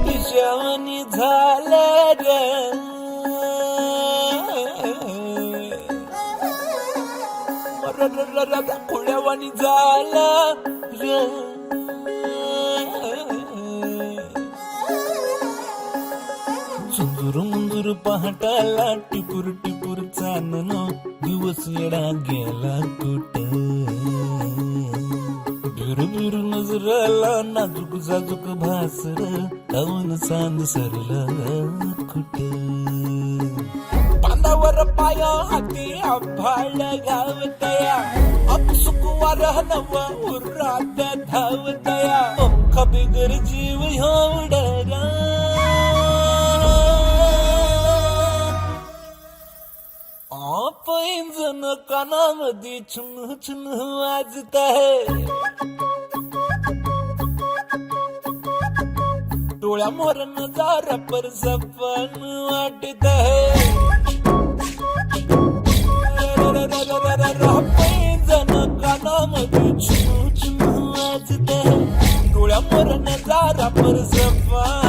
किशवनी झालं ग खुळ्यावानी झालं ग चुंजूर मुंजूर पहाटाला टिपूर टिपूर चांदण दिवस येडा गेला कुठं बिर नजराला नाजूक जाजूक भासर काऊन सांद सरला कुठं बांधावर पाया हाती आभाळ गावतया अपसुक वारह नवा उरात धावतया पंख बिगर जीव एवढा पैंजण कानामध्ये छुन छुन वाजत आहे डोळ्या मोर नजारा पर सपन वाटत है पैंजण कानामध्ये छुन छुन वाजत है डोळ्या मोर नजारा पर सपन